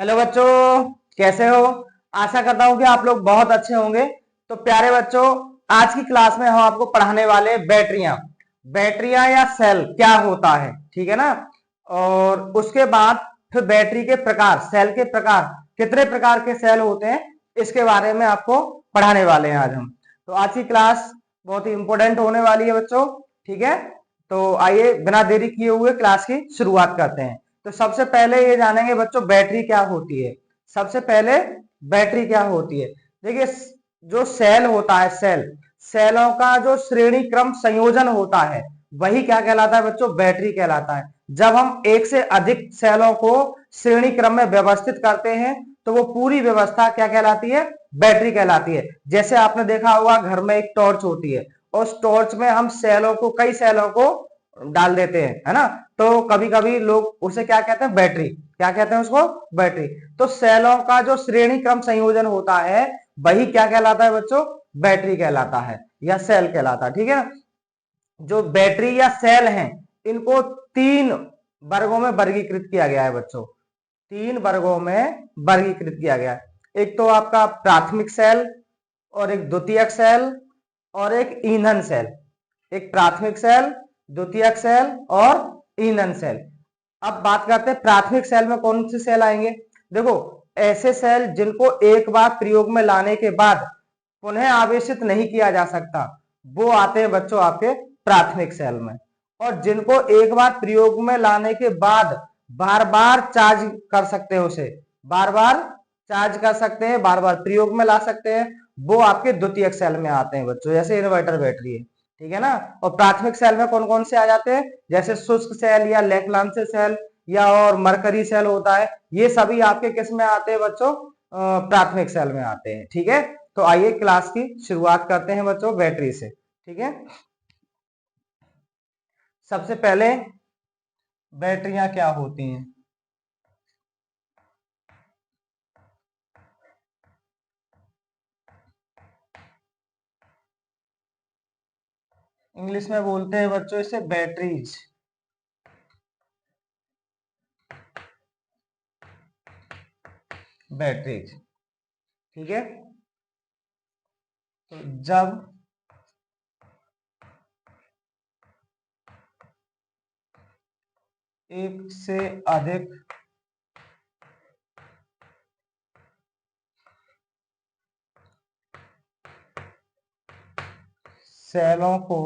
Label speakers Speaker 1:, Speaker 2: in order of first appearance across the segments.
Speaker 1: Hello बच्चों, कैसे हो। आशा करता हूं कि आप लोग बहुत अच्छे होंगे। तो प्यारे बच्चों, आज की क्लास में हम आपको पढ़ाने वाले बैटरियां बैटरियां या सेल क्या होता है, ठीक है ना। और उसके बाद फिर बैटरी के प्रकार, सेल के प्रकार, कितने प्रकार के सेल होते हैं, इसके बारे में आपको पढ़ाने वाले हैं आज हम। तो आज की क्लास बहुत ही इंपॉर्टेंट होने वाली है बच्चों, ठीक है। तो आइए बिना देरी किए हुए क्लास की शुरुआत करते हैं। तो सबसे पहले ये जानेंगे बच्चों, बैटरी क्या होती है। सबसे पहले बैटरी क्या होती है। देखिए, जो सेल होता है, सेलों का जो श्रेणी क्रम संयोजन होता है, वही क्या कहलाता है बच्चों, बैटरी कहलाता है। जब हम एक से अधिक सेलों को श्रेणी क्रम में व्यवस्थित करते हैं तो वो पूरी व्यवस्था क्या कहलाती है, बैटरी कहलाती है। जैसे आपने देखा होगा, घर में एक टॉर्च होती है, उस टॉर्च में हम कई सेलों को डाल देते हैं, है ना। तो कभी कभी लोग उसे क्या कहते हैं, बैटरी, क्या कहते हैं उसको, बैटरी। तो सेलों का जो श्रेणी क्रम संयोजन होता है, वही क्या कहलाता है बच्चों, बैटरी कहलाता है या सेल कहलाता है, ठीक है। जो बैटरी या सेल हैं, इनको तीन वर्गों में वर्गीकृत किया गया है बच्चों। तीन वर्गों में वर्गीकृत किया गया है। एक तो आपका प्राथमिक सेल, और एक द्वितीयक सेल, और एक ईंधन सेल। एक प्राथमिक सेल, द्वितीयक सेल और ईंधन सेल। अब बात करते हैं प्राथमिक सेल में कौन से सेल आएंगे। देखो, ऐसे सेल जिनको एक बार प्रयोग में लाने के बाद पुनः आवेशित नहीं किया जा सकता, वो आते हैं बच्चों आपके प्राथमिक सेल में। और जिनको एक बार प्रयोग में लाने के बाद बार बार चार्ज कर सकते हैं, उसे बार बार चार्ज कर सकते हैं, बार बार प्रयोग में ला सकते हैं, वो आपके द्वितीयक सेल में आते हैं बच्चों। जैसे इन्वर्टर बैटरी है, ठीक है ना। और प्राथमिक सेल में कौन कौन से आ जाते हैं, जैसे शुष्क सेल या लेक्लांश सेल या और मरकरी सेल होता है, ये सभी आपके किस में आते हैं बच्चों, प्राथमिक सेल में आते हैं, ठीक है। तो आइए क्लास की शुरुआत करते हैं बच्चों बैटरी से, ठीक है। सबसे पहले बैटरियां क्या होती हैं। इंग्लिश में बोलते हैं बच्चों इसे बैटरीज, बैटरीज, ठीक है। तो जब एक से अधिक सेलों को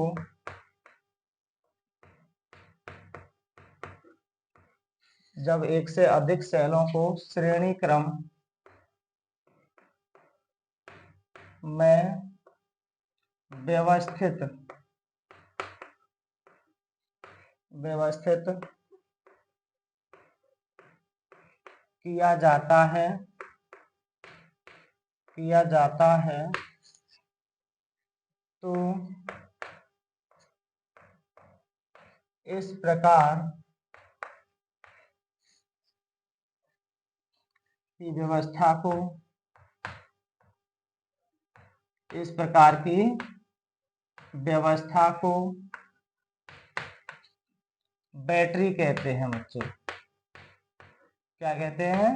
Speaker 1: जब एक से अधिक सेलों को श्रेणी क्रम में व्यवस्थित व्यवस्थित किया जाता है, किया जाता है, तो इस प्रकार की व्यवस्था को, इस प्रकार की व्यवस्था को बैटरी कहते हैं बच्चों। क्या कहते हैं,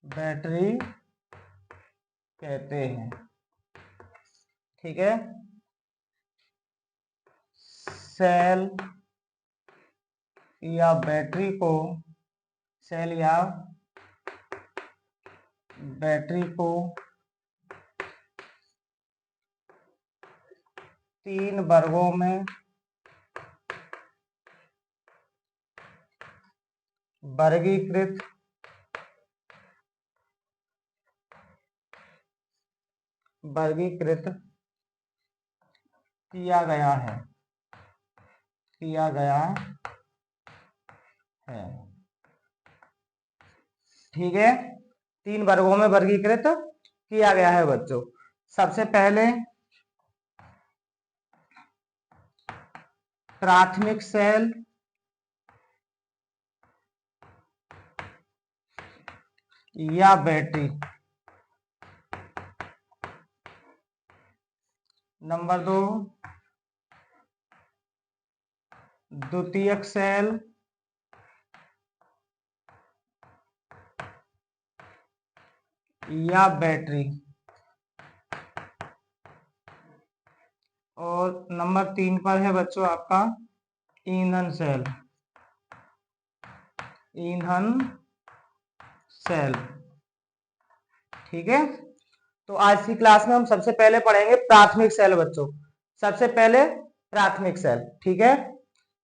Speaker 1: बैटरी कहते हैं, ठीक है। सेल या बैटरी को सेल या बैटरी को तीन वर्गों में वर्गीकृत वर्गीकृत किया गया है, किया गया है, ठीक है। तीन वर्गों में वर्गीकृत किया गया है बच्चों। सबसे पहले प्राथमिक सेल या बैटरी। नंबर दो, द्वितीयक सेल या बैटरी। और नंबर 3 पर है बच्चों आपका ईंधन सेल। ईंधन सेल, ठीक है। तो आज की क्लास में हम सबसे पहले पढ़ेंगे प्राथमिक सेल बच्चों। सबसे पहले प्राथमिक सेल, ठीक है।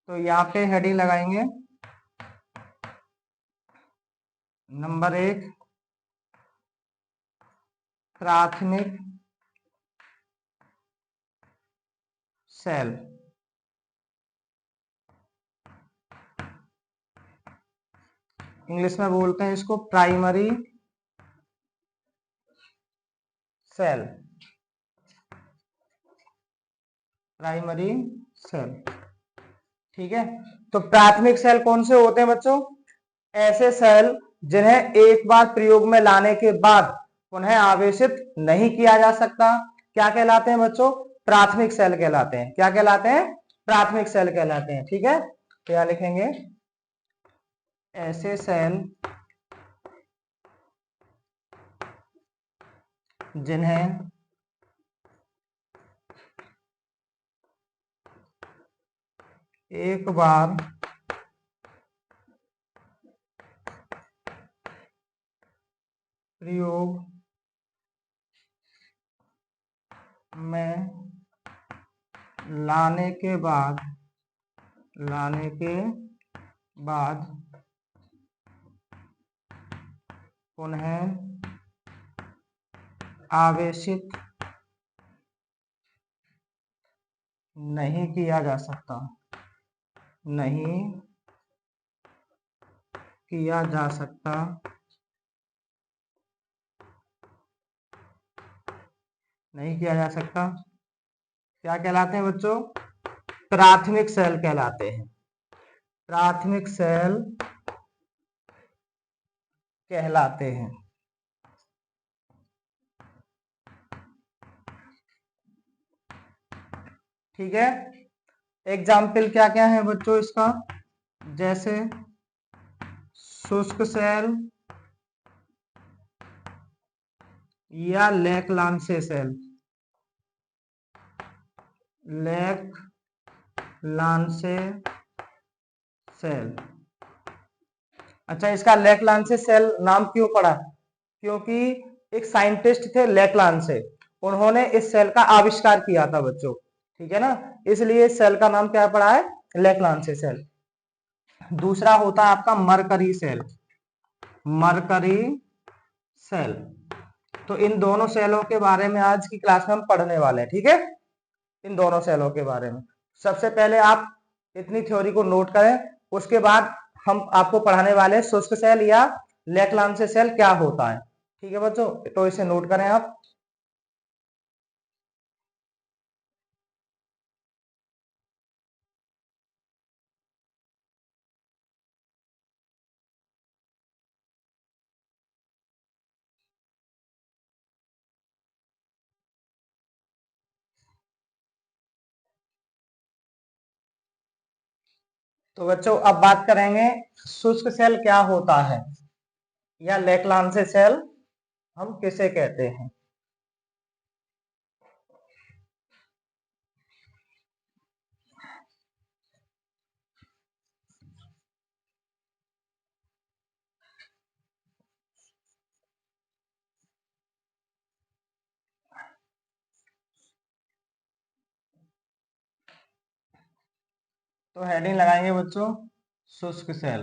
Speaker 1: तो यहाँ पे हेडिंग लगाएंगे नंबर 1 प्राथमिक सेल। इंग्लिश में बोलते हैं इसको प्राइमरी सेल। प्राइमरी सेल, ठीक है। तो प्राथमिक सेल कौन से होते हैं बच्चों? ऐसे सेल जिन्हें एक बार प्रयोग में लाने के बाद पुनः आवेशित नहीं किया जा सकता, क्या कहलाते हैं बच्चों? प्राथमिक सेल कहलाते हैं। क्या कहलाते हैं? प्राथमिक सेल कहलाते हैं, ठीक है। तो यहां लिखेंगे ऐसे सेल जिन्हें एक बार प्रयोग में लाने के बाद पुनः आवेशित नहीं किया जा सकता, नहीं किया जा सकता, नहीं किया जा सकता, क्या कहलाते हैं बच्चों? प्राथमिक सेल कहलाते हैं। प्राथमिक सेल कहलाते हैं, ठीक है। एग्जाम्पल क्या क्या है बच्चों इसका? जैसे शुष्क सेल या लेकलांसे सेल। लेकलांसे सेल, अच्छा, इसका लेकलांसे सेल नाम क्यों पड़ा? क्योंकि एक साइंटिस्ट थे लेकलांसे, उन्होंने इस सेल का आविष्कार किया था बच्चों, ठीक है ना। इसलिए इस सेल का नाम क्या पड़ा है? लेकलांसे सेल। दूसरा होता है आपका मरकरी सेल। मरकरी सेल, तो इन दोनों सेलों के बारे में आज की क्लास में हम पढ़ने वाले हैं, ठीक है। इन दोनों सेलों के बारे में सबसे पहले आप इतनी थ्योरी को नोट करें, उसके बाद हम आपको पढ़ाने वाले हैं शुष्क सेल या लेकलांसे सेल क्या होता है, ठीक है बच्चों। तो इसे नोट करें आप। तो बच्चों अब बात करेंगे शुष्क सेल क्या होता है या लेकलांसे सेल हम किसे कहते हैं। तो हेडिंग लगाएंगे बच्चों शुष्क सेल।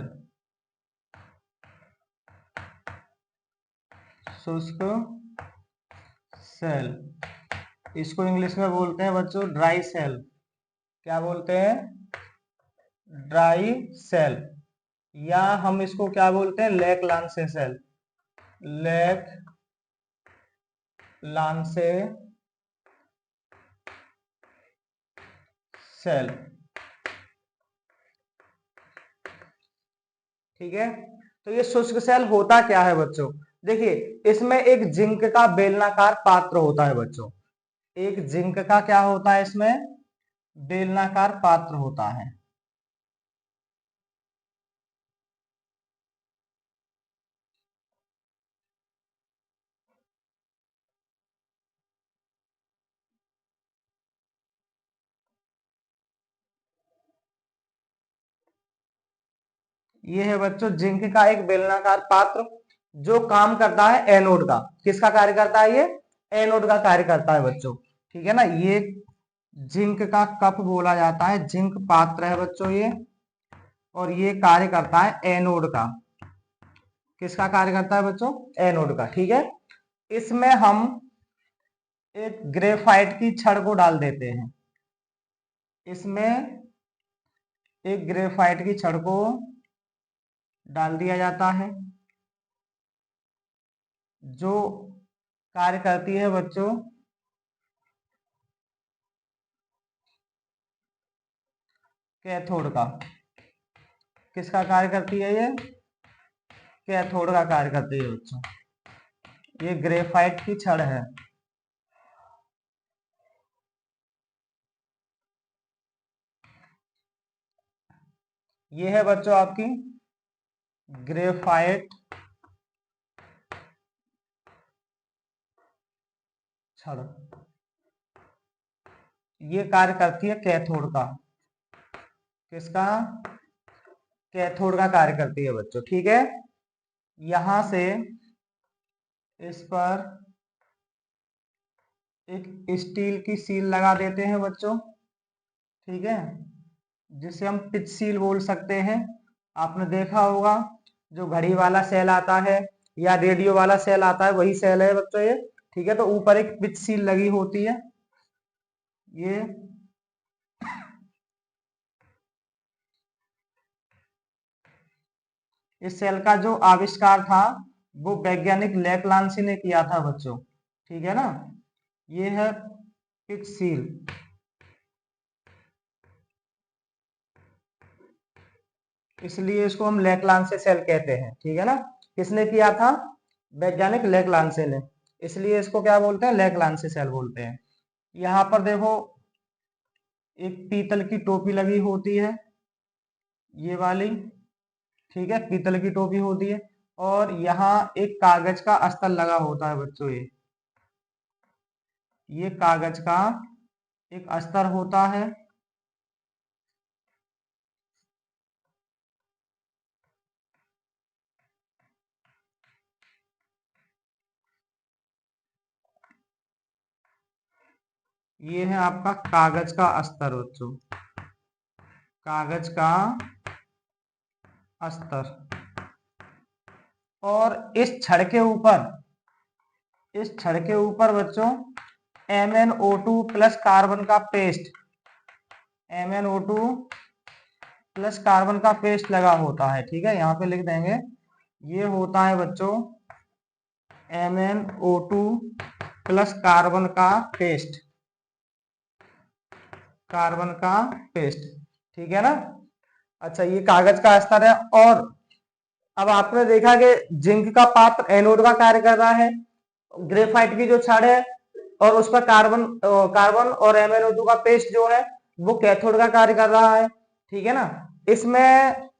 Speaker 1: शुष्क सेल, इसको इंग्लिश में बोलते हैं बच्चों ड्राई सेल। क्या बोलते हैं? Dry cell. या हम इसको क्या बोलते हैं? Leclanche cell. Leclanche cell, ठीक है। तो ये शुष्क सेल होता क्या है बच्चों? देखिए, इसमें एक जिंक का बेलनाकार पात्र होता है बच्चों। एक जिंक का क्या होता है? इसमें बेलनाकार पात्र होता है। ये है बच्चों जिंक का एक बेलनाकार पात्र जो काम करता है एनोड का। किसका कार्य करता है ये? एनोड का कार्य करता है बच्चों। ठीक है ना, ये जिंक का कप बोला जाता है, जिंक पात्र है बच्चों ये, और ये कार्य करता है एनोड का। किसका कार्य करता है बच्चों? एनोड का। ठीक है, इसमें हम एक ग्रेफाइट की छड़ को डाल देते हैं। इसमें एक ग्रेफाइट की छड़ को डाल दिया जाता है जो कार्य करती है बच्चों कैथोड का। किसका कार्य करती है ये? कैथोड का कार्य करती है बच्चों। ये ग्रेफाइट की छड़ है। ये है बच्चों आपकी ग्रेफाइट छड़। ये कार्य करती है कैथोड का। किसका? कैथोड का कार्य करती है बच्चों। ठीक है, यहां से इस पर एक स्टील की सील लगा देते हैं बच्चों। ठीक है, जिसे हम पिच सील बोल सकते हैं। आपने देखा होगा जो घड़ी वाला सेल आता है या रेडियो वाला सेल आता है, वही सेल है बच्चों ये। ठीक है, तो ऊपर एक पिच सील लगी होती है। ये इस सेल का जो आविष्कार था वो वैज्ञानिक लैप्लांसी ने किया था बच्चों। ठीक है ना, ये है पिच सील। इसलिए इसको हम लेक्लांसे सेल कहते हैं। ठीक है ना, किसने किया था? वैज्ञानिक लेक्लांसे ने। इसलिए इसको क्या बोलते हैं? लेक्लांसे सेल बोलते हैं। यहाँ पर देखो एक पीतल की टोपी लगी होती है, ये वाली। ठीक है, पीतल की टोपी होती है, और यहाँ एक कागज का अस्तर लगा होता है बच्चों। ये कागज का एक अस्तर होता है। ये है आपका कागज का अस्तर बच्चों, कागज का अस्तर। और इस छड़ के ऊपर बच्चों MnO2 प्लस कार्बन का पेस्ट, MnO2 प्लस कार्बन का पेस्ट लगा होता है। ठीक है, यहाँ पे लिख देंगे, ये होता है बच्चों MnO2 प्लस कार्बन का पेस्ट, कार्बन का पेस्ट। ठीक है ना। अच्छा, ये कागज का अस्तर है। और अब आपने देखा कि जिंक का पात्र एनोड का कार्य कर रहा है, ग्रेफाइट की जो छड़ है और उस पर कार्बन और MnO2 का पेस्ट जो है वो कैथोड का कार्य कर रहा है। ठीक है ना, इसमें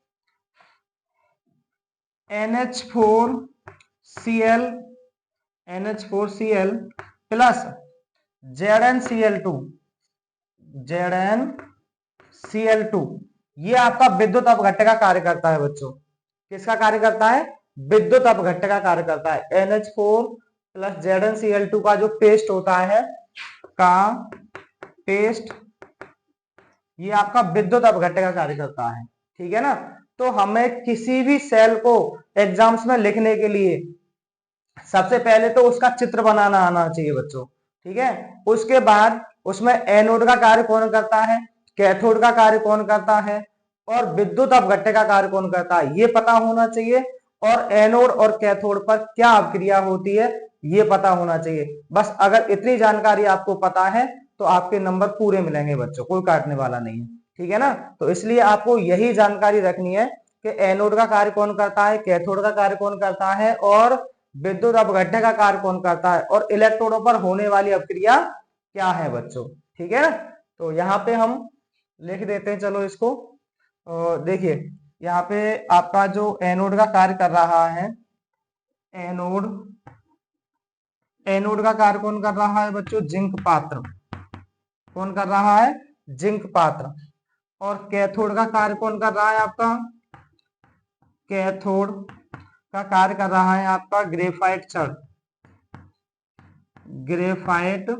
Speaker 1: NH4Cl प्लस ZnCl2 ये आपका विद्युत अपघट्य का कार्य करता है बच्चों। किसका कार्य करता है? विद्युत अपघट्य का कार्य करता है। NH4 प्लस ZnCl2 का जो पेस्ट होता है का पेस्ट, ये आपका विद्युत अपघट्य का कार्य करता है। ठीक है ना, तो हमें किसी भी सेल को एग्जाम्स में लिखने के लिए सबसे पहले तो उसका चित्र बनाना आना चाहिए बच्चों। ठीक है, उसके बाद उसमें एनोड का कार्य कौन करता है, कैथोड का कार्य कौन करता है, और विद्युत अपघट्य का कार्य कौन करता है, ये पता होना चाहिए। और एनोड और कैथोड पर क्या अभिक्रिया होती है ये पता होना चाहिए। बस अगर इतनी जानकारी आपको पता है तो आपके नंबर पूरे मिलेंगे बच्चों, कोई काटने वाला नहीं है। ठीक है ना, तो इसलिए आपको यही जानकारी रखनी है कि एनोड का कार्य कौन करता है, कैथोड का कार्य कौन करता है, और विद्युत अपघट्य का कार्य कौन करता है, और इलेक्ट्रोडों पर होने वाली अपक्रिया क्या है बच्चों। ठीक है ना, तो यहाँ पे हम लिख देते हैं, चलो इसको। देखिए यहाँ पे आपका जो एनोड का कार्य कर रहा है, एनोड एनोड का कार्य कौन कर रहा है बच्चों? जिंक पात्र। कौन कर रहा है? जिंक पात्र। और कैथोड का कार्य कौन कर रहा है आपका? कैथोड का कार्य कर रहा है आपका ग्रेफाइट छड़, ग्रेफाइट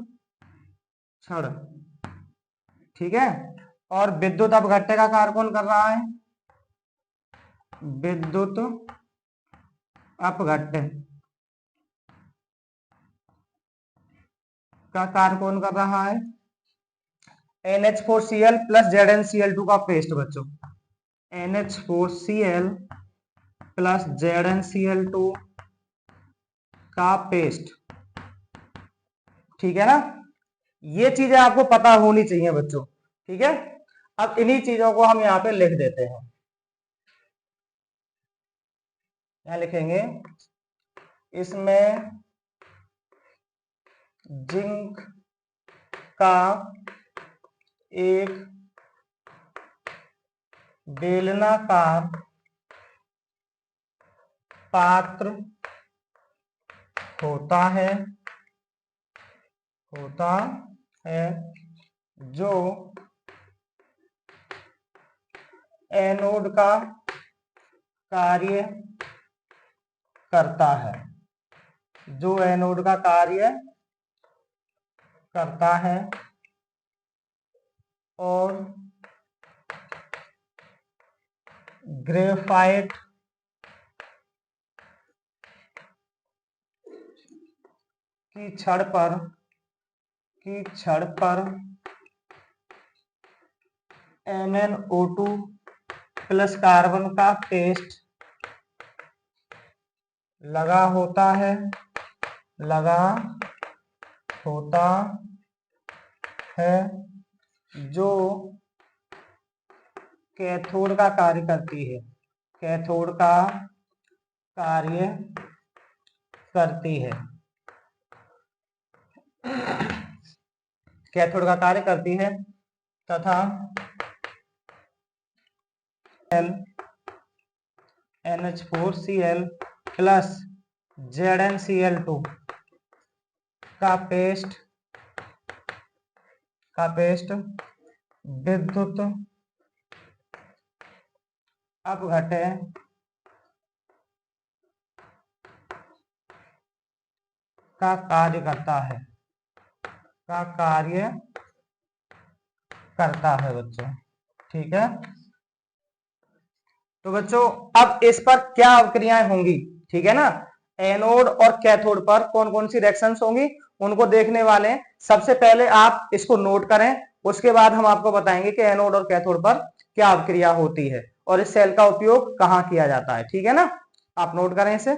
Speaker 1: छड़, ठीक है। और विद्युत अपघट्य का कार्य कौन कर रहा है? विद्युत अपघट्य का कार्य कौन कर रहा है? NH4Cl प्लस ZnCl2 का पेस्ट बच्चों, NH4Cl प्लस ZnCl2 का पेस्ट, ठीक है ना। ये चीजें आपको पता होनी चाहिए बच्चों, ठीक है। अब इन्हीं चीजों को हम यहाँ पे लिख देते हैं। यहां लिखेंगे इसमें जिंक का एक बेलनाकार पात्र होता है जो एनोड का कार्य करता है, जो एनोड का कार्य करता है और ग्रेफाइट की छड़ पर MnO2 प्लस कार्बन का पेस्ट लगा होता है जो कैथोड का कार्य करती है, कैथोड का कार्य करती है, कैथोड का कार्य करती है तथा NH4Cl प्लस ZnCl2 का पेस्ट विद्युत अपघट्य का कार्य करता है बच्चों, ठीक है। तो बच्चों अब इस पर क्या अभिक्रियाएं होंगी, ठीक है ना। एनोड और कैथोड पर कौन कौन सी रिएक्शंस होंगी उनको देखने वाले हैं। सबसे पहले आप इसको नोट करें, उसके बाद हम आपको बताएंगे कि एनोड और कैथोड पर क्या अभिक्रिया होती है और इस सेल का उपयोग कहां किया जाता है, ठीक है ना। आप नोट करें इसे।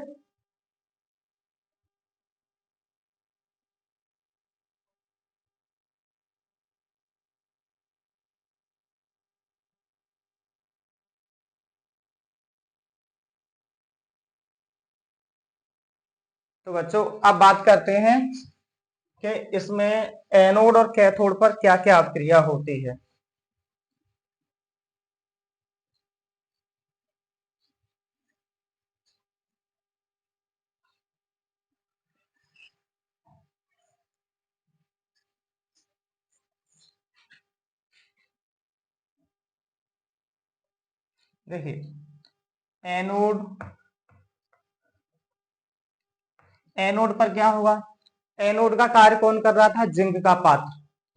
Speaker 1: तो बच्चों अब बात करते हैं कि इसमें एनोड और कैथोड पर क्या क्या अभिक्रिया होती है। देखिए एनोड पर क्या होगा, एनोड का कार्य कौन कर रहा था? जिंक का पात्र,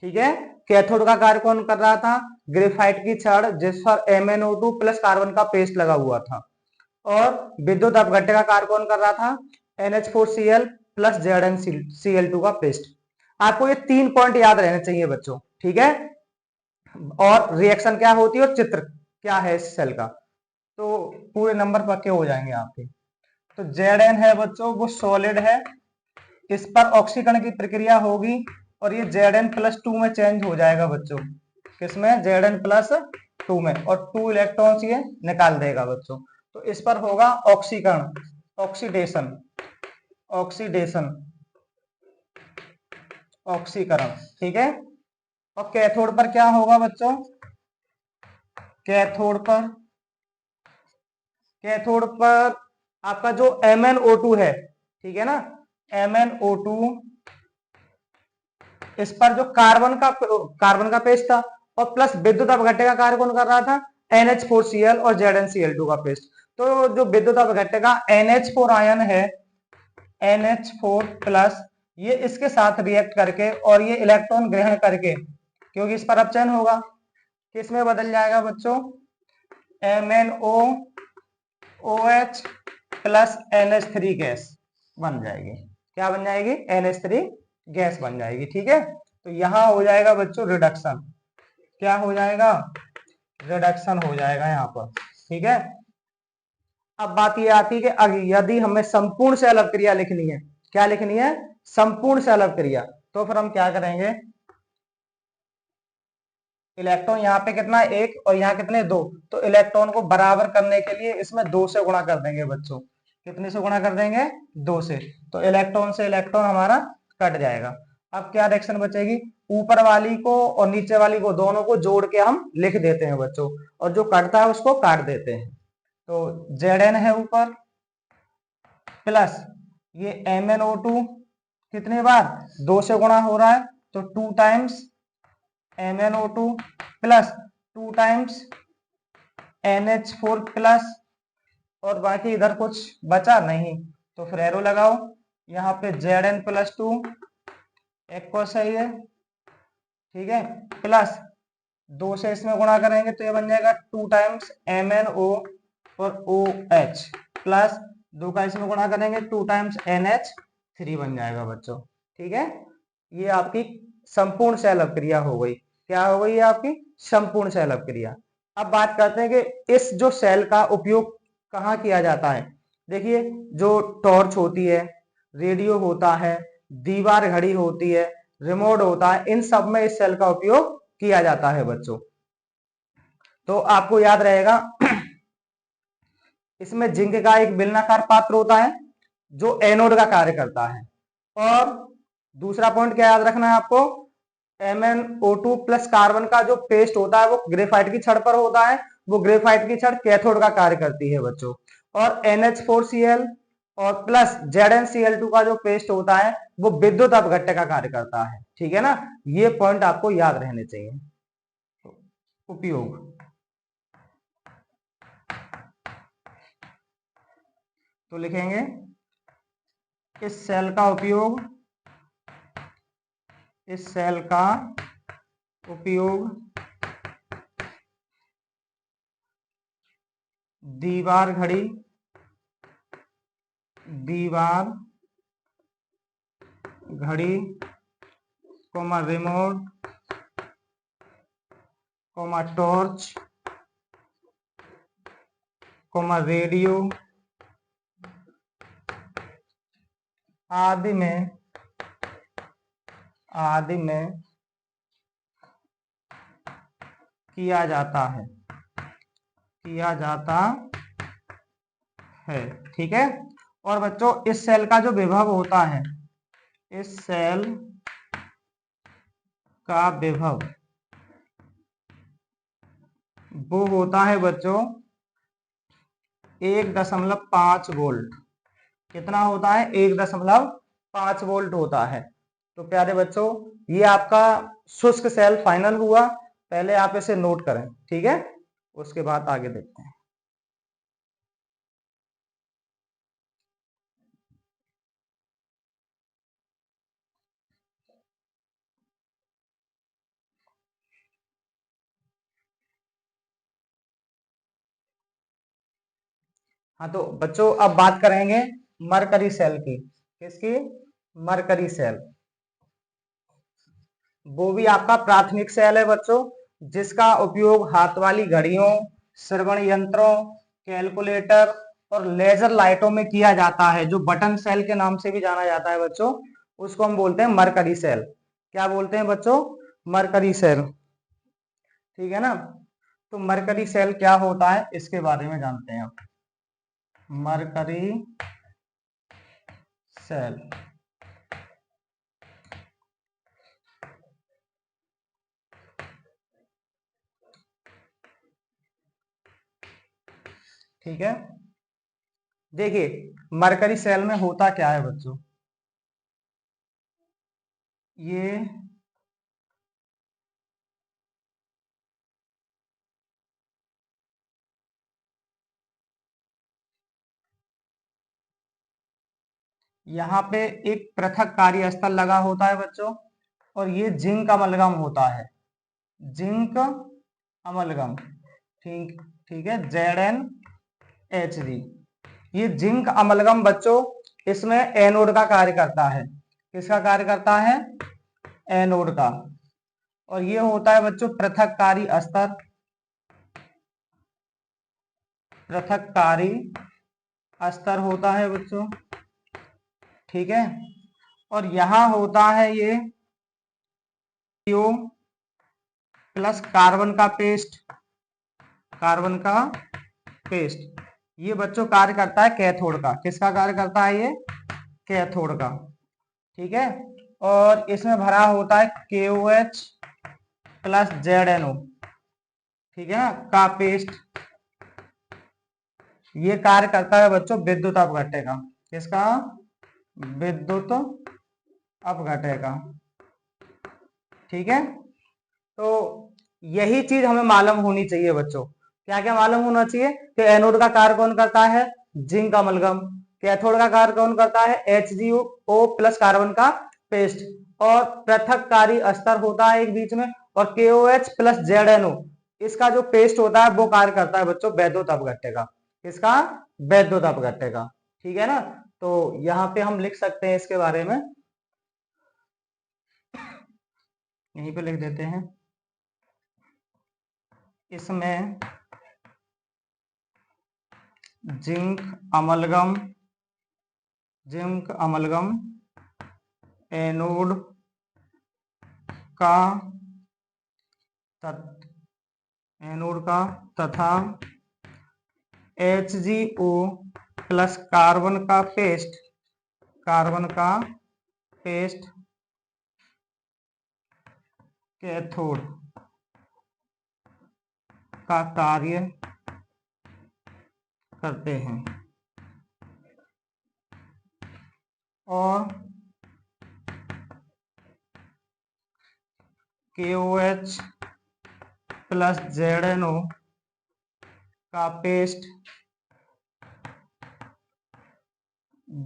Speaker 1: ठीक है। कैथोड का कार्य कौन कर रहा था? ग्रेफाइट की छड़ जिस पर MnO2 प्लस कार्बन का पेस्ट लगा हुआ था। और विद्युत अपघट्य का कार्य कौन कर रहा था? NH4Cl प्लस ZnCl2 का पेस्ट। आपको ये 3 पॉइंट याद रहने चाहिए बच्चों, ठीक है। और रिएक्शन क्या होती है और चित्र क्या है इस सेल का, तो पूरे नंबर पक्के हो जाएंगे आपके। तो Zn है बच्चों वो सॉलिड है, इस पर ऑक्सीकरण की प्रक्रिया होगी और ये Zn+2 में चेंज हो जाएगा बच्चों। किसमें? Zn+2 में, और 2 इलेक्ट्रॉन्स ये निकाल देगा बच्चों। तो इस पर होगा ऑक्सीकरण, ऑक्सीकरण, ठीक है। और कैथोड पर क्या होगा बच्चों? कैथोड पर आपका जो MnO2 है, ठीक है ना, MnO2 इस पर जो कार्बन का पेस्ट था और प्लस विद्युत अपघट्य का कार्य कौन कर रहा था? NH4Cl और ZnCl2 का पेस्ट। तो जो विद्युत अपघट्य का NH4 आयन है, NH4 प्लस, ये इसके साथ रिएक्ट करके और ये इलेक्ट्रॉन ग्रहण करके, क्योंकि इस पर अपचयन होगा, किसमें बदल जाएगा बच्चों, MnOOH प्लस NH3 गैस बन जाएगी। क्या बन जाएगी, NH3 गैस बन जाएगी। ठीक है, तो यहां हो जाएगा बच्चों रिडक्शन। क्या हो जाएगा, रिडक्शन हो जाएगा यहाँ पर। ठीक है, अब बात ये आती है कि यदि हमें संपूर्ण सेल अपक्रिया लिखनी है, क्या लिखनी है, संपूर्ण सेल अपक्रिया, तो फिर हम क्या करेंगे, इलेक्ट्रॉन यहाँ पे कितना है, एक, और यहाँ कितने, दो, तो इलेक्ट्रॉन को बराबर करने के लिए इसमें दो से गुणा कर देंगे बच्चों। कितने से गुणा कर देंगे, दो से, तो इलेक्ट्रॉन से इलेक्ट्रॉन हमारा कट जाएगा। अब क्या रिएक्शन बचेगी, ऊपर वाली को और नीचे वाली को दोनों को जोड़ के हम लिख देते हैं बच्चों, और जो कटता है उसको काट देते हैं। तो Zn है ऊपर प्लस ये MnO2 कितने बार, दो से गुणा हो रहा है, तो 2 times MnO2 plus 2 times NH4 plus, और बाकी इधर कुछ बचा नहीं, तो फिर एरो लगाओ, यहाँ पे Zn प्लस 2 एक को सही है। ठीक है, प्लस दो से इसमें गुणा करेंगे तो ये बन जाएगा 2 टाइम्स MnO और OH प्लस दो का इसमें गुणा करेंगे 2 टाइम्स NH3 बन जाएगा बच्चों। ठीक है, ये आपकी संपूर्ण सेल अपक्रिया हो गई। क्या हो गई है आपकी संपूर्ण सेल अपक्रिया। अब बात करते हैं कि इस जो सेल का उपयोग कहाँ किया जाता है। देखिए, जो टॉर्च होती है, रेडियो होता है, दीवार घड़ी होती है, रिमोट होता है, इन सब में इस सेल का उपयोग किया जाता है बच्चों। तो आपको याद रहेगा इसमें जिंक का एक बेलनाकार पात्र होता है जो एनोड का कार्य करता है, और दूसरा पॉइंट क्या याद रखना है आपको, MnO2 प्लस कार्बन का जो पेस्ट होता है वो ग्रेफाइट की छड़ पर होता है, वो ग्रेफाइट की छड़ कैथोड का कार्य करती है बच्चों। और NH4Cl और प्लस ZnCl2 का जो पेस्ट होता है वो विद्युत अपघट्य का कार्य करता है। ठीक है ना, ये पॉइंट आपको याद रहने चाहिए। उपयोग, तो लिखेंगे इस सेल का उपयोग, इस सेल का उपयोग दीवार घड़ी, दीवार घड़ी, रिमोट, टॉर्च, रेडियो आदि में किया जाता है, किया जाता है। ठीक है, और बच्चों इस सेल का जो विभव होता है, इस सेल का विभव वो होता है बच्चों 1.5 वोल्ट। कितना होता है, 1.5 वोल्ट होता है। तो प्यारे बच्चों, ये आपका शुष्क सेल फाइनल हुआ, पहले आप इसे नोट करें। ठीक है, उसके बाद आगे देखते हैं। हाँ, तो बच्चों अब बात करेंगे मरकरी सेल की। किसकी, मरकरी सेल। वो भी आपका प्राथमिक सेल है बच्चों, जिसका उपयोग हाथ वाली घड़ियों, श्रवण यंत्रों, कैलकुलेटर और लेजर लाइटों में किया जाता है, जो बटन सेल के नाम से भी जाना जाता है बच्चों, उसको हम बोलते हैं मरकरी सेल। क्या बोलते हैं बच्चों, मरकरी सेल। ठीक है ना, तो मरकरी सेल क्या होता है इसके बारे में जानते हैं अब। मरकरी सेल, ठीक है। देखिए, मरकरी सेल में होता क्या है बच्चों, ये यहाँ पे एक पृथक कार्य स्थल लगा होता है बच्चों, और ये जिंक अमलगम होता है, जिंक अमलगम। ठीक ठीक है, ZnHg। ये जिंक अमलगम बच्चों, इसमें एनोड का कार्य करता है। किसका कार्य करता है? एनोड का। और ये होता है बच्चों पृथककारी स्तर, पृथककारी स्तर होता है बच्चों। ठीक है, और यहां होता है ये प्लस कार्बन का पेस्ट, कार्बन का पेस्ट। ये बच्चों कार्य करता है कैथोड का। किसका कार्य करता है? ये कैथोड का। ठीक है, और इसमें भरा होता है KOH प्लस ZNO। ठीक है ना, का पेस्ट। ये कार्य करता है बच्चों विद्युत अपघट्य का। किसका? विद्युत अपघट्य का। ठीक है, तो यही चीज हमें मालूम होनी चाहिए बच्चों। क्या क्या मालूम होना चाहिए? कि एनोड का कार्य कौन करता है? Zinc amalgam. कैथोड का कार्य कौन करता है? HgO प्लस कार्बन का पेस्ट। और पृथककारी स्तर होता है एक बीच में, और KOH प्लस ZNO, इसका जो पेस्ट होता है वो कार्य करता है बच्चों वैद्युत अपघट्य का। किसका? वैद्युत अपघट्य का। ठीक है ना, तो यहाँ पे हम लिख सकते हैं इसके बारे में, यहीं पे लिख देते हैं। इसमें zinc amalgam, zinc amalgam anode का एनोड का तथा HgO प्लस कार्बन का पेस्ट, कार्बन का पेस्ट कैथोड का कार्य करते हैं। और KOH प्लस ZNO का पेस्ट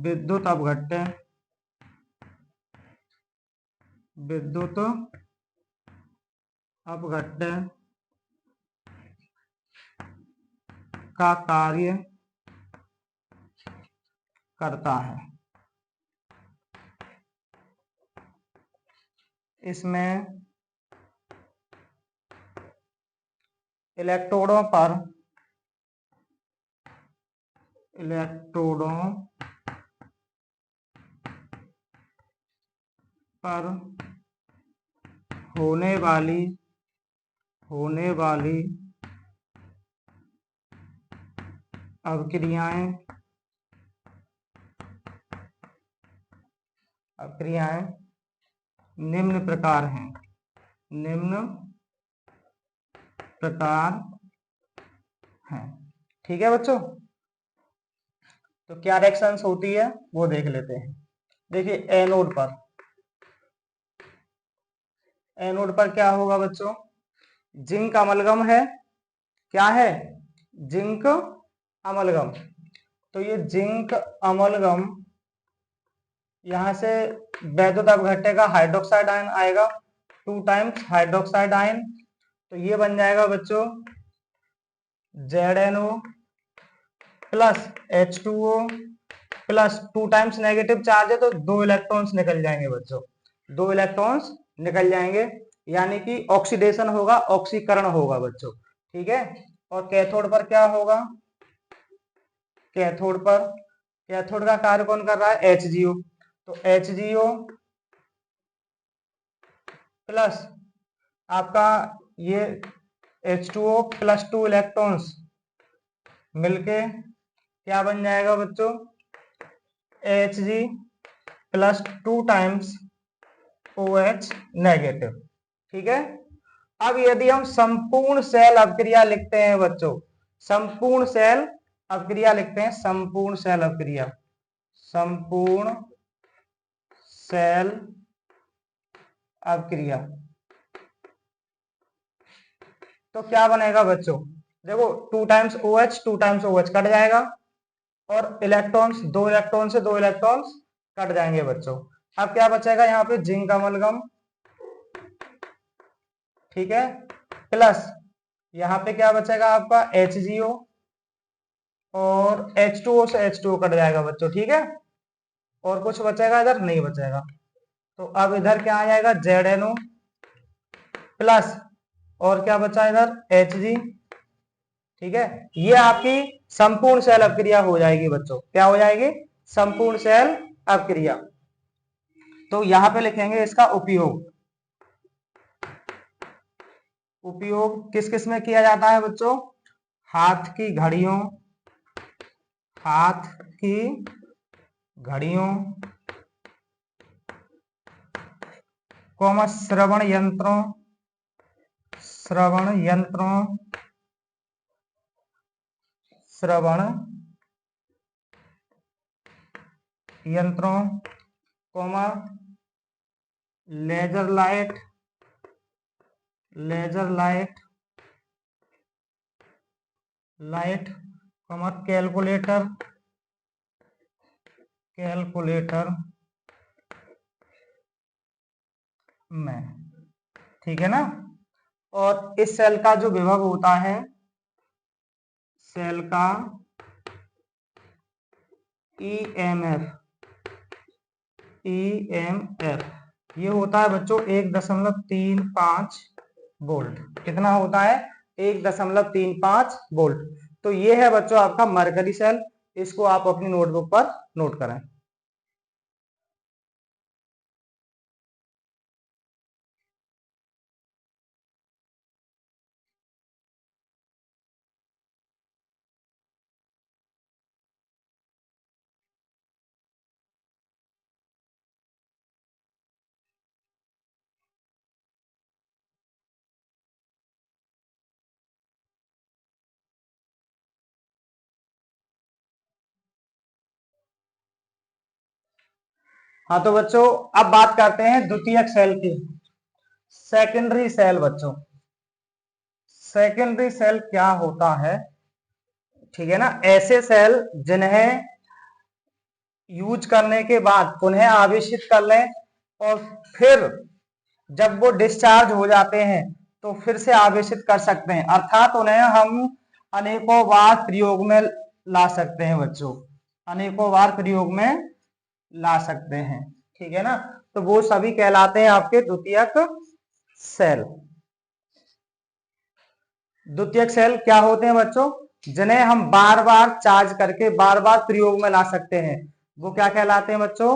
Speaker 1: विद्युत अपघट्य, विद्युत अपघट्य का कार्य करता है। इसमें इलेक्ट्रोडों पर, इलेक्ट्रोडों पर होने वाली अभिक्रियाएं निम्न प्रकार हैं, निम्न प्रकार हैं। ठीक है बच्चों, तो क्या रिएक्शंस होती है वो देख लेते हैं। देखिए एनोड पर, एनोड पर क्या होगा बच्चों? जिंक अमलगम है। क्या है? Zinc amalgam. तो ये जिंक अमलगम, यहां से वैद्युत अपघट्य का हाइड्रोक्साइड आयन आएगा, 2 टाइम्स हाइड्रोक्साइड आयन। तो ये बन जाएगा बच्चों ZNO plus H2O plus 2 times negative charge है तो 2 इलेक्ट्रॉन्स निकल जाएंगे बच्चों, 2 इलेक्ट्रॉन्स निकल जाएंगे, यानी कि ऑक्सीडेशन होगा, ऑक्सीकरण होगा बच्चों। ठीक है, और कैथोड पर क्या होगा? कैथोड पर, कैथोड का कार्य कौन कर रहा है? HgO। तो HgO प्लस आपका ये H2O प्लस 2 इलेक्ट्रॉन्स मिलके क्या बन जाएगा बच्चों? Hg plus 2 times OH negative. ठीक है, अब यदि हम संपूर्ण सेल अभिक्रिया लिखते हैं बच्चों, संपूर्ण सेल अभिक्रिया लिखते हैं, संपूर्ण सेल अभिक्रिया, संपूर्ण सेल अभिक्रिया, तो क्या बनेगा बच्चों? देखो 2 times OH 2 times OH cut जाएगा, और इलेक्ट्रॉन्स, 2 इलेक्ट्रॉन से 2 इलेक्ट्रॉन्स कट जाएंगे बच्चों। अब क्या बचेगा यहाँ पे, जिंक अमलगम, ठीक है, प्लस यहाँ पे क्या बचेगा आपका HgO, और H2O से H2O कट जाएगा बच्चों, ठीक है, और कुछ बचेगा इधर, नहीं बचेगा। तो अब इधर क्या आ जाएगा, ZNO प्लस, और क्या बचा इधर, Hg, ठीक है। ये आपकी संपूर्ण सेल अपक्रिया हो जाएगी बच्चों, क्या हो जाएगी, संपूर्ण सेल अपक्रिया। तो यहां पे लिखेंगे इसका उपयोग। उपयोग किस किस में किया जाता है बच्चों, हाथ की घड़ियों, हाथ की घड़ियों, श्रवण यंत्रों, श्रवण यंत्रों, श्रवण यंत्रों, laser light, laser light, light, calculator, calculator में, ठीक है ना। और इस सेल का जो विभव होता है, सेल का EMF, EMF ये होता है बच्चों 1.35 वोल्ट। कितना होता है, 1.35 वोल्ट। तो ये है बच्चों आपका मरकरी सेल। इसको आप अपनी नोटबुक पर नोट करें। हाँ तो बच्चों अब बात करते हैं द्वितीयक सेल की। सेकेंडरी सेल बच्चों, सेकेंडरी सेल क्या होता है, ठीक है ना, ऐसे सेल जिन्हें यूज करने के बाद पुनः आवेशित कर लें और फिर जब वो डिस्चार्ज हो जाते हैं तो फिर से आवेशित कर सकते हैं, अर्थात उन्हें हम अनेकों बार प्रयोग में ला सकते हैं बच्चों, अनेकों बार प्रयोग में ला सकते हैं, ठीक है ना। तो वो सभी कहलाते हैं आपके द्वितीयक सेल। द्वितीयक सेल क्या होते हैं बच्चों, जिन्हें हम बार बार चार्ज करके बार बार प्रयोग में ला सकते हैं, वो क्या कहलाते हैं बच्चों,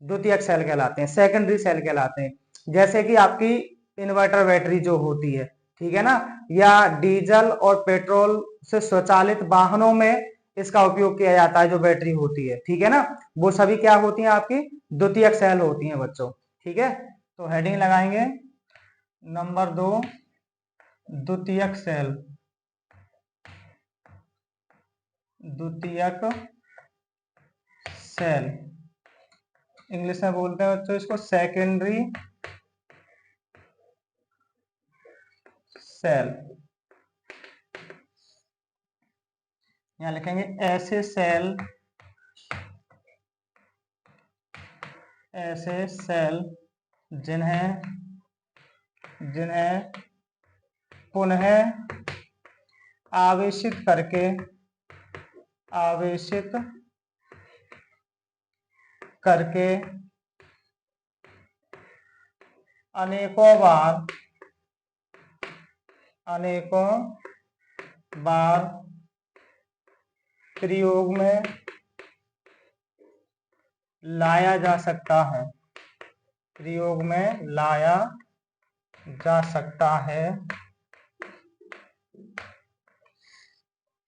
Speaker 1: द्वितीयक सेल कहलाते हैं, सेकेंडरी सेल कहलाते हैं। जैसे कि आपकी इन्वर्टर बैटरी जो होती है, ठीक है ना, या डीजल और पेट्रोल से स्वचालित वाहनों में इसका उपयोग किया जाता है, जो बैटरी होती है, ठीक है ना, वो सभी क्या होती हैं आपकी द्वितीयक सेल होती हैं बच्चों, ठीक है। तो हेडिंग लगाएंगे नंबर 2, द्वितीयक सेल, द्वितीयक सेल, इंग्लिश में बोलते हैं बच्चों इसको सेकेंडरी सेल। यहां लिखेंगे ऐसे सेल, ऐसे सेल जिन्हें जिन्हें पुनः आवेशित करके, आवेशित करके अनेकों बार, अनेकों बार प्रयोग में लाया जा सकता है, प्रयोग में लाया जा सकता है,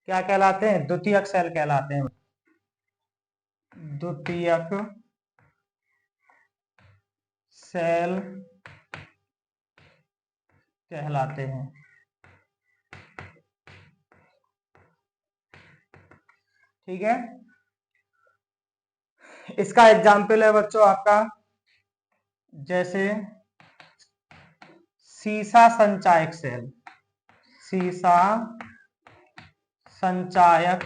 Speaker 1: क्या कहलाते हैं, द्वितीयक सेल कहलाते हैं, द्वितीयक सेल कहलाते हैं, ठीक है। इसका एग्जाम्पल है बच्चों आपका, जैसे सीसा संचायक सेल, सीसा संचायक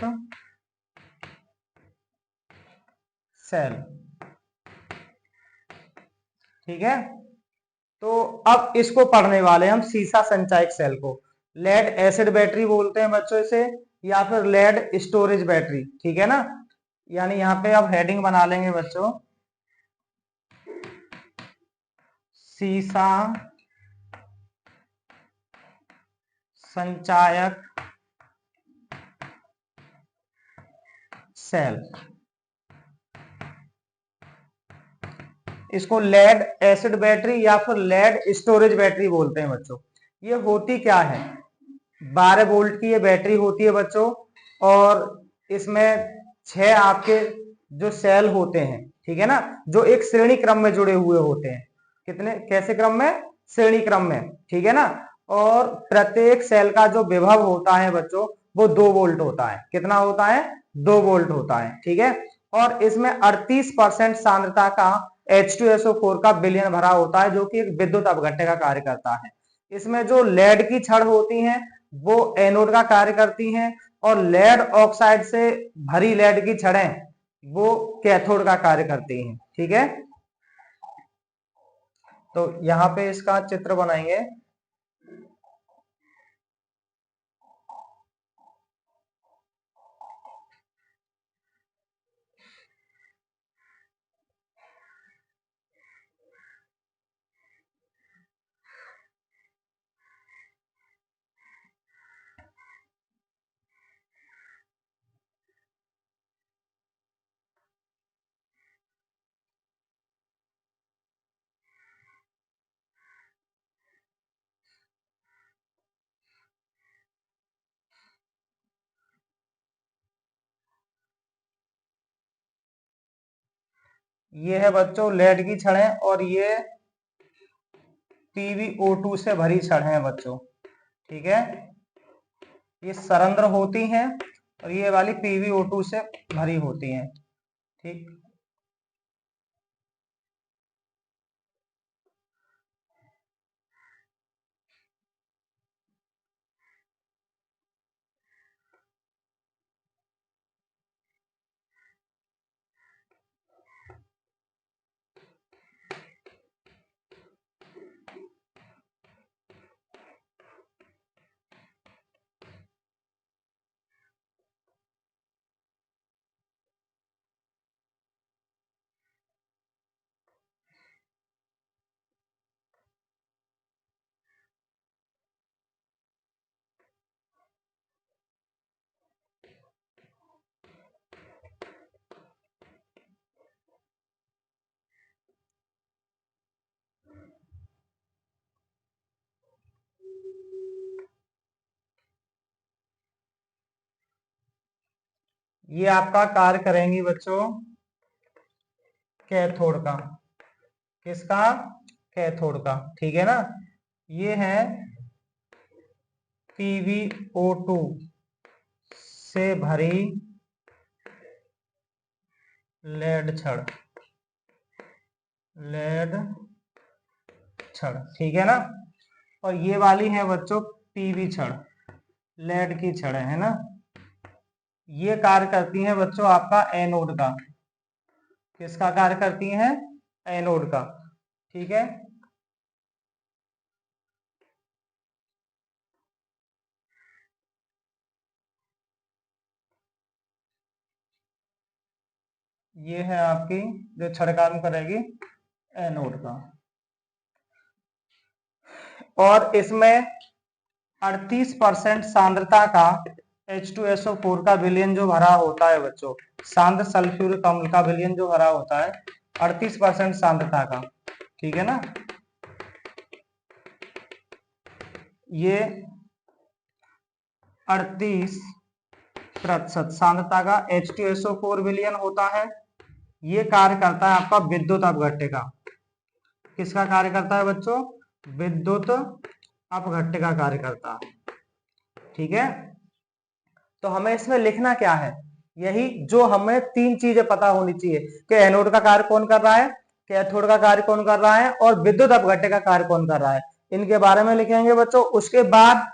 Speaker 1: सेल, ठीक है। तो अब इसको पढ़ने वाले हम सीसा संचायक सेल को। लेड एसिड बैटरी बोलते हैं बच्चों इसे, या फिर लेड स्टोरेज बैटरी, ठीक है ना। यानी यहाँ पे अब हेडिंग बना लेंगे बच्चों, सीसा संचायक सेल। इसको लेड एसिड बैटरी या फिर लेड स्टोरेज बैटरी बोलते हैं बच्चों। ये होती क्या है, 12 वोल्ट की ये बैटरी होती है बच्चों, और इसमें 6 आपके जो सेल होते हैं, ठीक है ना, जो एक श्रेणी क्रम में जुड़े हुए होते हैं। कितने, कैसे क्रम में, श्रेणी क्रम में, ठीक है ना। और प्रत्येक सेल का जो विभव होता है बच्चों वो 2 वोल्ट होता है। कितना होता है, 2 वोल्ट होता है, ठीक है। और इसमें 38% सांद्रता का H2SO4 का विलयन भरा होता है, जो कि एक विद्युत अपघट्य का कार्य करता है। इसमें जो लेड की छड़ होती हैं वो एनोड का कार्य करती हैं, और लेड ऑक्साइड से भरी लेड की छड़ें वो कैथोड का कार्य करती हैं, ठीक है। तो यहां पे इसका चित्र बनाएंगे। ये है बच्चों लेड की छड़ें, और ये PbO2 से भरी छड़ है बच्चों, ठीक है। ये सरंध्र होती हैं और ये वाली PbO2 से भरी होती हैं, ठीक। ये आपका कार्य करेंगी बच्चों कैथोड का। किसका, कैथोड का, ठीक है ना। ये है PbO2 से भरी लेड छड़, लेड छड़, ठीक है ना। और ये वाली है बच्चों पीवी छड़, लेड की छड़ है ना। ये कार्य करती हैं बच्चों आपका एनोड का। किसका कार्य करती हैं, एनोड का, ठीक है। ये है आपकी जो छड़ कार्य करेगी एनोड का। और इसमें 38% सांद्रता का H2SO4 का विलयन जो भरा होता है बच्चों, सांद्र सल्फ्यूरिक अम्ल का विलयन जो भरा होता है 38% सांद्रता का, ठीक है ना। ये 38% सांद्रता का H2SO4 विलयन होता है। ये कार्य करता है आपका विद्युत अपघट्य का। किसका कार्य करता है बच्चों, विद्युत अपघट्य का कार्य करता है, ठीक है। तो हमें इसमें लिखना क्या है, यही जो हमें 3 चीजें पता होनी चाहिए कि एनोड का कार्य कौन कर रहा है, कैथोड का कार्य कौन कर रहा है, और विद्युत अपघट्य का कार्य कौन कर रहा है। इनके बारे में लिखेंगे बच्चों। उसके बाद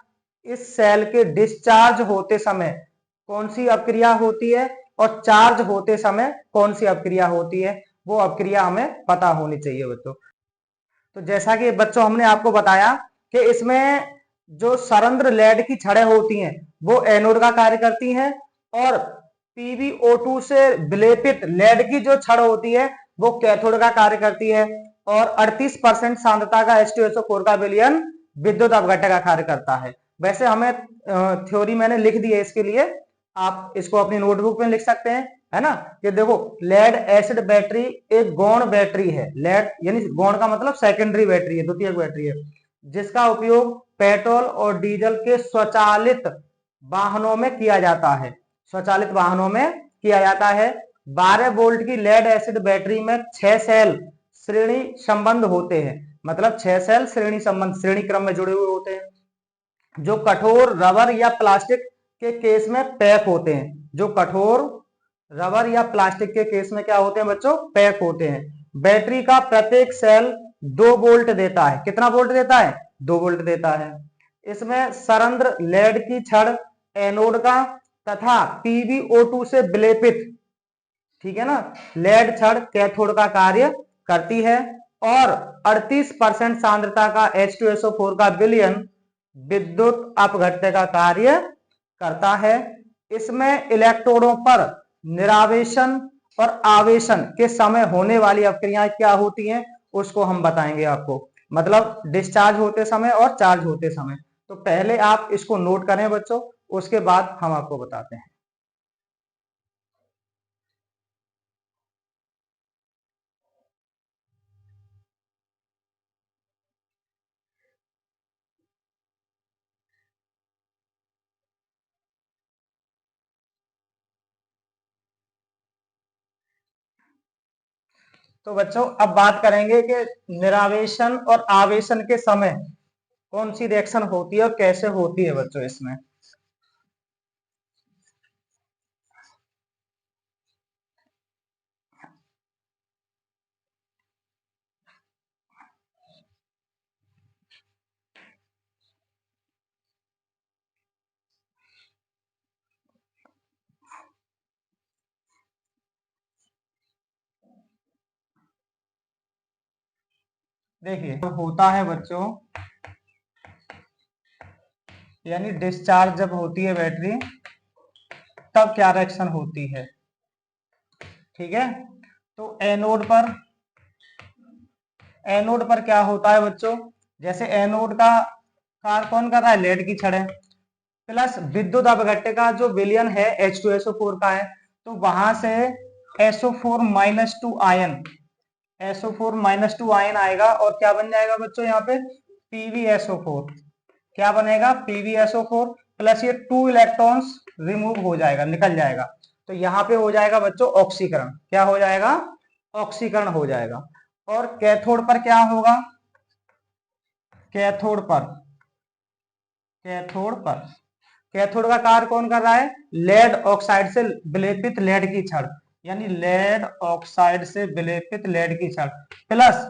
Speaker 1: इस सेल के डिस्चार्ज होते समय कौन सी अपक्रिया होती है, और चार्ज होते समय कौन सी अपक्रिया होती है, वो अपक्रिया हमें पता होनी चाहिए बच्चों। तो जैसा कि बच्चों हमने आपको बताया कि इसमें जो सरंध्र लेड की छड़ें होती हैं वो एनोड का कार्य करती हैं, और PbO2 से विलेपित लेड की जो छड़ होती है वो कैथोड का कार्य करती है, और 38% सांद्रता का H2SO4 का विलयन विद्युत अपघट्य का कार्य करता है। वैसे हमें थ्योरी मैंने लिख दी है इसके लिए, आप इसको अपनी नोटबुक में लिख सकते हैं, है ना। कि देखो लेड एसिड बैटरी एक गौण बैटरी है, लेड यानी गौण का मतलब सेकेंडरी बैटरी है, द्वितीयक बैटरी है, जिसका उपयोग पेट्रोल और डीजल के स्वचालित वाहनों में किया जाता है, स्वचालित वाहनों में किया जाता है। 12 वोल्ट की लेड एसिड बैटरी में 6 सेल श्रेणी संबंध होते हैं, मतलब 6 सेल श्रेणी संबंध श्रेणी क्रम में जुड़े हुए होते हैं, जो कठोर रबर या प्लास्टिक के केस में पैक होते हैं, जो कठोर रबर या प्लास्टिक के केस में क्या होते हैं बच्चों, पैक होते हैं। बैटरी का प्रत्येक सेल 2 वोल्ट देता है, कितना वोल्ट देता है, 2 वोल्ट देता है। इसमें सरंध्र लेड की छड़ एनोड का तथा PbO2 से विलेपित, ठीक है ना, लेड छड़ कैथोड का कार्य करती है, और 38% सांद्रता का H2SO4 का विलयन विद्युत अपघट्य का कार्य करता है। इसमें इलेक्ट्रोडों पर निरावेशन और आवेशन के समय होने वाली अपक्रियाएं क्या होती हैं उसको हम बताएंगे आपको, मतलब डिस्चार्ज होते समय और चार्ज होते समय। तो पहले आप इसको नोट करें बच्चों, उसके बाद हम आपको बताते हैं। तो बच्चों अब बात करेंगे कि निरावेशन और आवेशन के समय कौन सी रिएक्शन होती है और कैसे होती है बच्चों इसमें। देखिए तो होता है बच्चों, यानी डिस्चार्ज जब होती है बैटरी तब क्या रिएक्शन होती है, ठीक है। तो एनोड पर क्या होता है बच्चों, जैसे एनोड का कार्य कौन कर रहा है, लेड की छड़ है, प्लस विद्युत अपघट्य का जो विलयन है H2SO4 का है, तो वहां से SO4-2 आयन, SO4-2 आयन आएगा, और क्या बन जाएगा बच्चों यहाँ पे PbSO4, क्या बनेगा PbSO4, प्लस ये 2 इलेक्ट्रॉन्स रिमूव हो जाएगा, निकल जाएगा, तो यहाँ पे हो जाएगा बच्चों ऑक्सीकरण, क्या हो जाएगा, ऑक्सीकरण हो जाएगा। और कैथोड पर क्या होगा, कैथोड पर, कैथोड पर कैथोड का कार्य कौन कर रहा है, लेड ऑक्साइड से विलेपित लेड की छड़, यानी लेड ऑक्साइड से विलेपित लेड की छड़, प्लस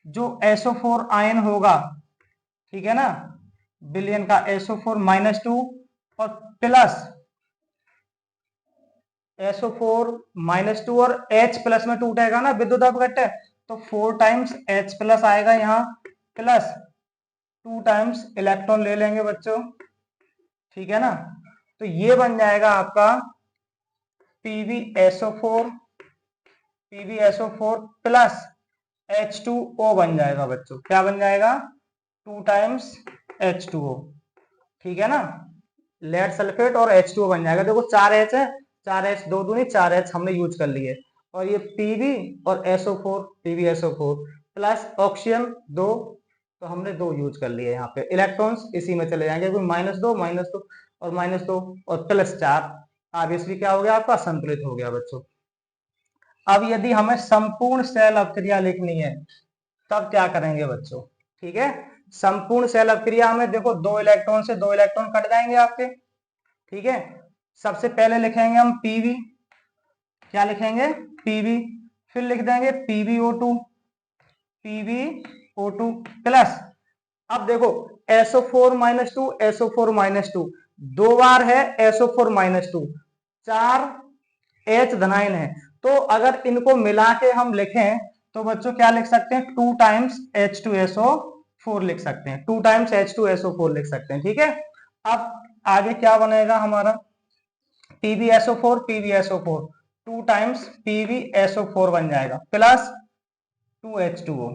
Speaker 1: जो SO4 आयन होगा, ठीक है ना, विलयन का SO4-2, और प्लस SO4-2 और H प्लस में टूटेगा ना विद्युत अपघट्य, तो 4 टाइम्स H प्लस आएगा यहाँ, प्लस 2 टाइम्स इलेक्ट्रॉन ले लेंगे बच्चों, ठीक है ना। तो ये बन जाएगा आपका PbSO4 प्लस H2O बन जाएगा बच्चों, क्या बन जाएगा 2 टाइम्स H2O, ठीक है ना, लेड सल्फेट और H2O बन जाएगा। देखो 4H है, 4H 2 दूनी 4H हमने यूज कर लिए, और ये Pb और SO4 PbSO4 प्लस ऑक्सीजन 2, तो हमने 2 यूज कर लिए यहाँ पे, इलेक्ट्रॉन्स इसी में चले जाएंगे, कोई -2 और -2 और +4, ऑब्वियसली क्या हो गया आपका संतुलित हो गया बच्चों। अब यदि हमें संपूर्ण सेल अपक्रिया लिखनी है तब क्या करेंगे बच्चों, ठीक है। संपूर्ण सेल अपक्रिया में देखो 2 इलेक्ट्रॉन से 2 इलेक्ट्रॉन कट जाएंगे आपके, ठीक है। सबसे पहले लिखेंगे हम Pb, क्या लिखेंगे Pb, फिर लिख देंगे PbO2 प्लस, अब देखो SO4-2 2 बार है SO4-2, 4 H धनायन है, तो अगर इनको मिला के हम लिखें तो बच्चों क्या लिख सकते हैं, 2 टाइम्स H2SO4 लिख सकते हैं, 2 टाइम्स H2SO4 लिख सकते हैं। ठीक है, अब आगे क्या बनेगा हमारा, PbSO4 PbSO4 2 टाइम्स PbSO4 बन जाएगा प्लस 2H2O।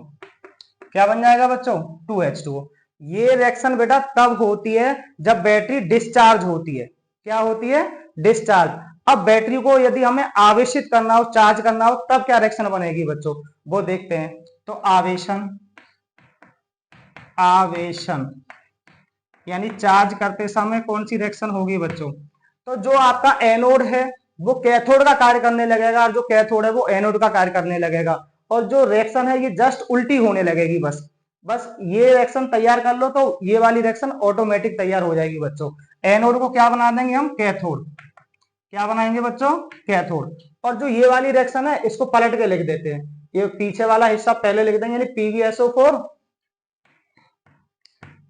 Speaker 1: क्या बन जाएगा बच्चों, 2H2O। ये रिएक्शन बेटा तब होती है जब बैटरी डिस्चार्ज होती है। क्या होती है, डिस्चार्ज। अब बैटरी को यदि हमें आवेशित करना हो, चार्ज करना हो, तब क्या रिएक्शन बनेगी बच्चों, वो देखते हैं। तो आवेशन, आवेशन यानी चार्ज करते समय कौन सी रिएक्शन होगी बच्चों, तो जो आपका एनोड है वो कैथोड का कार्य करने लगेगा, और जो कैथोड है वो एनोड का कार्य करने लगेगा, और जो रिएक्शन है ये जस्ट उल्टी होने लगेगी। बस बस ये रिएक्शन तैयार कर लो तो ये वाली रिएक्शन ऑटोमेटिक तैयार हो जाएगी बच्चों। एनोड को क्या बना देंगे हम, कैथोड। क्या बनाएंगे बच्चों, कैथोड। और जो ये वाली रिएक्शन है इसको पलट के लिख देते हैं, ये पीछे वाला हिस्सा पहले लिख देंगे, यानी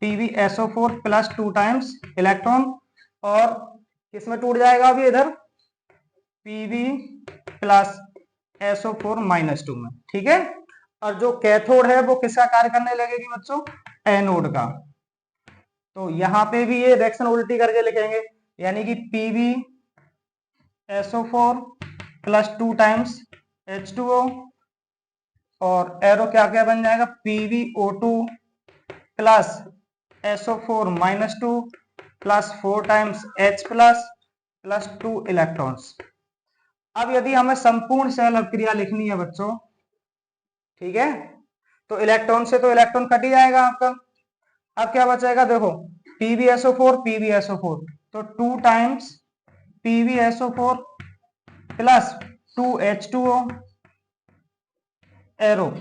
Speaker 1: PbSO4 प्लस 2 टाइम्स इलेक्ट्रॉन, और किसमें टूट जाएगा अभी इधर, Pb प्लस SO4 माइनस 2 में। ठीक है, और जो कैथोड है वो किसका कार्य करने लगेगी बच्चों, एनोड का। तो यहां पे भी ये रिएक्शन उल्टी करके लिखेंगे, यानी कि PbSO4 प्लस 2 टाइम्स H2O, और एरो क्या क्या बन जाएगा, PbO2 plus SO4 minus 2 plus 4 times H plus 2 electrons. अब यदि हमें संपूर्ण सेल अभिक्रिया लिखनी है बच्चों, ठीक है, तो इलेक्ट्रॉन से तो इलेक्ट्रॉन कट ही जाएगा आपका। अब क्या बचेगा, देखो PbSO4 तो 2 times PbSO4 plus 2H2O, arrow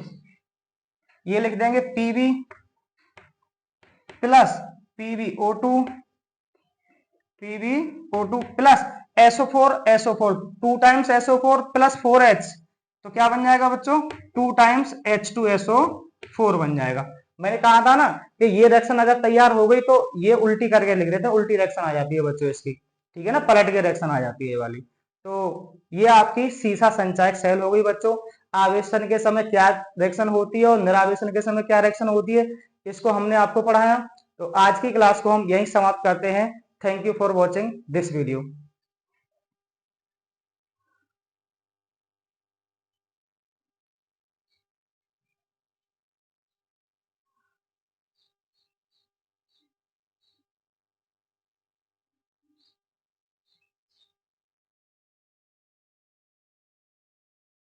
Speaker 1: ये लिख देंगे Pb plus PbO2 plus SO4 2 times SO4 plus 4H, तो क्या बन जाएगा बच्चों, 2 टाइम्स H2SO4 बन जाएगा। मैंने कहा था ना कि ये रिएक्शन अगर तैयार हो गई तो ये उल्टी करके लिख देते हैं, उल्टी रिएक्शन आ जाती है बच्चों इसकी। ठीक है ना, पलट के रिएक्शन आ जाती है ये वाली। तो ये आपकी सीसा संचायक सेल हो गई बच्चों। आवेशन के समय क्या रिएक्शन होती है और निरावेशन के समय क्या रिएक्शन होती है, इसको हमने आपको पढ़ाया। तो आज की क्लास को हम यहीं समाप्त करते हैं। Thank you for watching this video.